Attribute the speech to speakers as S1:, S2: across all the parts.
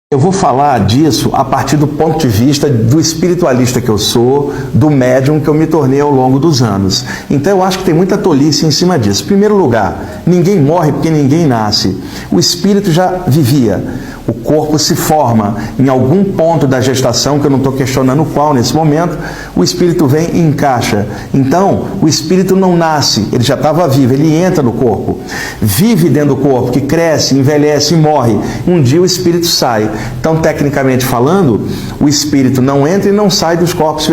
S1: Eu vou falar disso a partir do ponto de vista do espiritualista que eu sou, do médium que eu me tornei ao longo dos anos. Então eu acho que tem muita tolice em cima disso. Em primeiro lugar, ninguém morre porque ninguém nasce. O espírito já vivia. O corpo se forma em algum ponto da gestação, que eu não estou questionando qual nesse momento, o espírito vem e encaixa. Então, o espírito não nasce, ele já estava vivo, ele entra no corpo. Vive dentro do corpo, que cresce, envelhece e morre. Um dia o espírito sai. Então, tecnicamente falando, o espírito não entra e não sai dos corpos,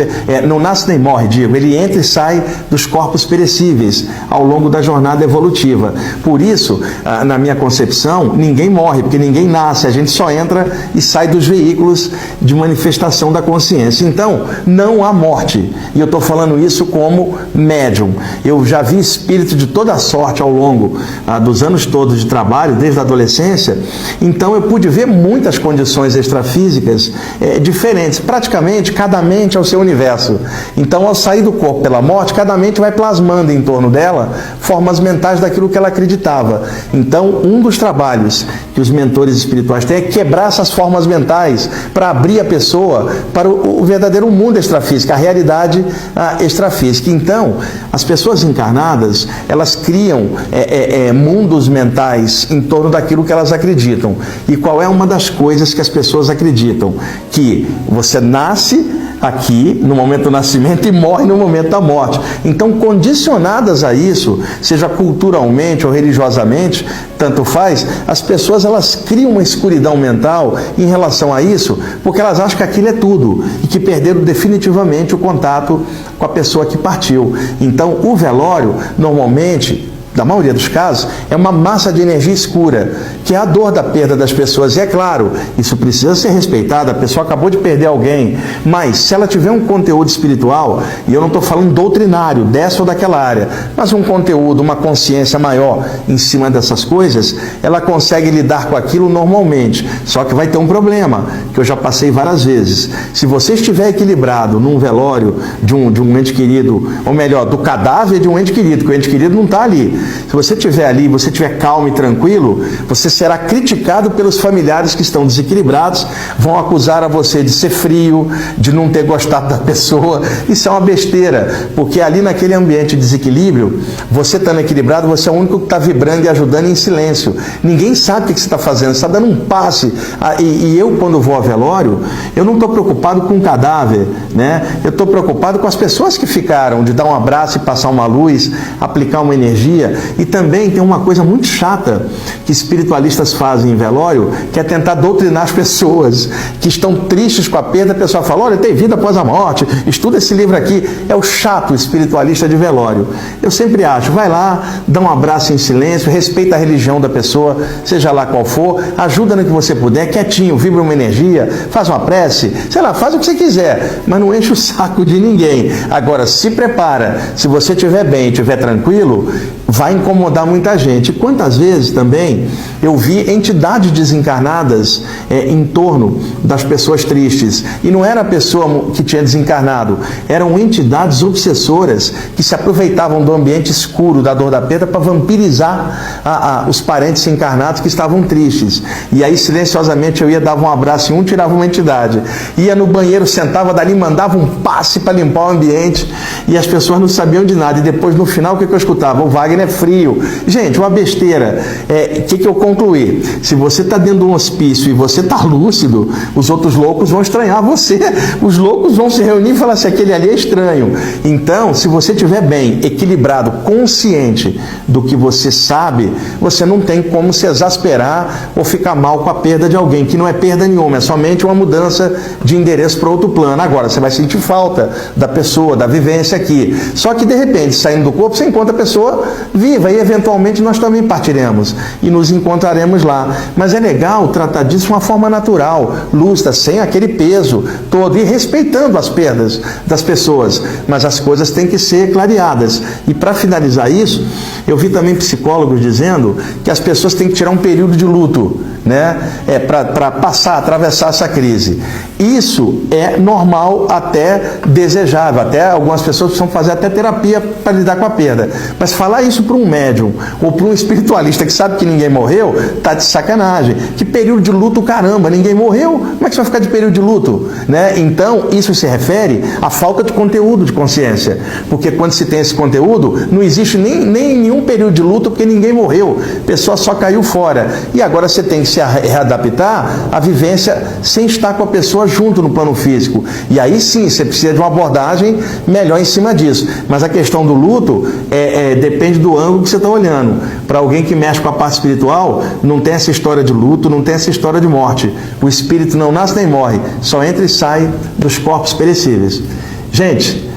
S1: não nasce nem morre, digo, ele entra e sai dos corpos perecíveis ao longo da jornada evolutiva. Por isso, na minha concepção, ninguém morre, porque ninguém nasce, a gente só entra e sai dos veículos de manifestação da consciência. Então, não há morte. E eu estou falando isso como médium. Eu já vi espírito de toda sorte ao longo dos anos todos de trabalho, desde a adolescência. Então, eu pude ver muitas condições extrafísicas diferentes. Praticamente, cada mente é o seu universo. Então, ao sair do corpo pela morte, cada mente vai plasmando em torno dela formas mentais daquilo que ela acreditava. Então, um dos trabalhos que os mentores espirituais têm é quebrar essas formas mentais para abrir a pessoa para o verdadeiro mundo extrafísico, a realidade extrafísica. Então, as pessoas encarnadas, elas criam mundos mentais em torno daquilo que elas acreditam. E qual é uma das coisas que as pessoas acreditam? Que você nasce aqui no momento do nascimento e morre no momento da morte. Então, condicionadas a isso, seja culturalmente ou religiosamente, tanto faz, as pessoas elas criam uma escuridão mental em relação a isso, porque elas acham que aquilo é tudo e que perderam definitivamente o contato com a pessoa que partiu. Então, o velório, normalmente, na maioria dos casos, é uma massa de energia escura, que é a dor da perda das pessoas. E é claro, isso precisa ser respeitado, a pessoa acabou de perder alguém, mas se ela tiver um conteúdo espiritual, e eu não estou falando doutrinário, dessa ou daquela área, mas um conteúdo, uma consciência maior em cima dessas coisas, ela consegue lidar com aquilo normalmente. Só que vai ter um problema, que eu já passei várias vezes. Se você estiver equilibrado num velório de um ente querido, ou melhor, do cadáver de um ente querido, que o ente querido não está ali. Se você estiver ali, você estiver calmo e tranquilo, você será criticado pelos familiares que estão desequilibrados, vão acusar a você de ser frio, de não ter gostado da pessoa. Isso é uma besteira, porque ali naquele ambiente de desequilíbrio, você estando equilibrado, você é o único que está vibrando e ajudando em silêncio. Ninguém sabe o que você está fazendo, você está dando um passe. E eu, quando vou ao velório, eu não estou preocupado com o cadáver, né? Eu estou preocupado com as pessoas que ficaram, de dar um abraço e passar uma luz, aplicar uma energia. E também tem uma coisa muito chata que espiritualistas fazem em velório, que é tentar doutrinar as pessoas que estão tristes com a perda. A pessoa fala, olha, tem vida após a morte, estuda esse livro aqui. É o chato espiritualista de velório. Eu sempre acho, vai lá, dá um abraço em silêncio, respeita a religião da pessoa, seja lá qual for, ajuda no que você puder, quietinho, vibra uma energia, faz uma prece, sei lá, faz o que você quiser, mas não enche o saco de ninguém. Agora, se prepara, se você estiver bem, estiver tranquilo, vai incomodar muita gente. Quantas vezes também eu vi entidades desencarnadas em torno das pessoas tristes. E não era a pessoa que tinha desencarnado, eram entidades obsessoras que se aproveitavam do ambiente escuro, da dor da perda, para vampirizar os parentes encarnados que estavam tristes. E aí, silenciosamente, eu ia, dava um abraço em um, tirava uma entidade. Ia no banheiro, sentava dali, mandava um passe para limpar o ambiente e as pessoas não sabiam de nada. E depois, no final, o que eu escutava? O Wagner é frio. Gente, uma besteira. O que eu concluí? Se você está dentro de um hospício e você está lúcido, os outros loucos vão estranhar você. Os loucos vão se reunir e falar assim, aquele ali é estranho. Então, se você estiver bem, equilibrado, consciente do que você sabe, você não tem como se exasperar ou ficar mal com a perda de alguém, que não é perda nenhuma, é somente uma mudança de endereço para outro plano. Agora, você vai sentir falta da pessoa, da vivência aqui. Só que, de repente, saindo do corpo, você encontra a pessoa viva e, eventualmente, nós também partiremos e nos encontraremos lá. Mas é legal tratar disso de uma forma natural, lúcida, sem aquele peso todo e respeitando as perdas das pessoas. Mas as coisas têm que ser clareadas. E, para finalizar isso, eu vi também psicólogos dizendo que as pessoas têm que tirar um período de luto. né? Para passar, atravessar essa crise. Isso é normal, até desejável, até algumas pessoas precisam fazer até terapia para lidar com a perda. Mas falar isso para um médium ou para um espiritualista que sabe que ninguém morreu, tá de sacanagem. Que período de luto, caramba, ninguém morreu, como é que você vai ficar de período de luto? Né? Então, isso se refere à falta de conteúdo de consciência. Porque quando se tem esse conteúdo, não existe nem nenhum período de luto porque ninguém morreu. A pessoa só caiu fora. E agora você tem que se readaptar à vivência sem estar com a pessoa junto no plano físico. E aí sim, você precisa de uma abordagem melhor em cima disso. Mas a questão do luto depende do ângulo que você está olhando. Para alguém que mexe com a parte espiritual, não tem essa história de luto, não tem essa história de morte. O espírito não nasce nem morre, só entra e sai dos corpos perecíveis. Gente,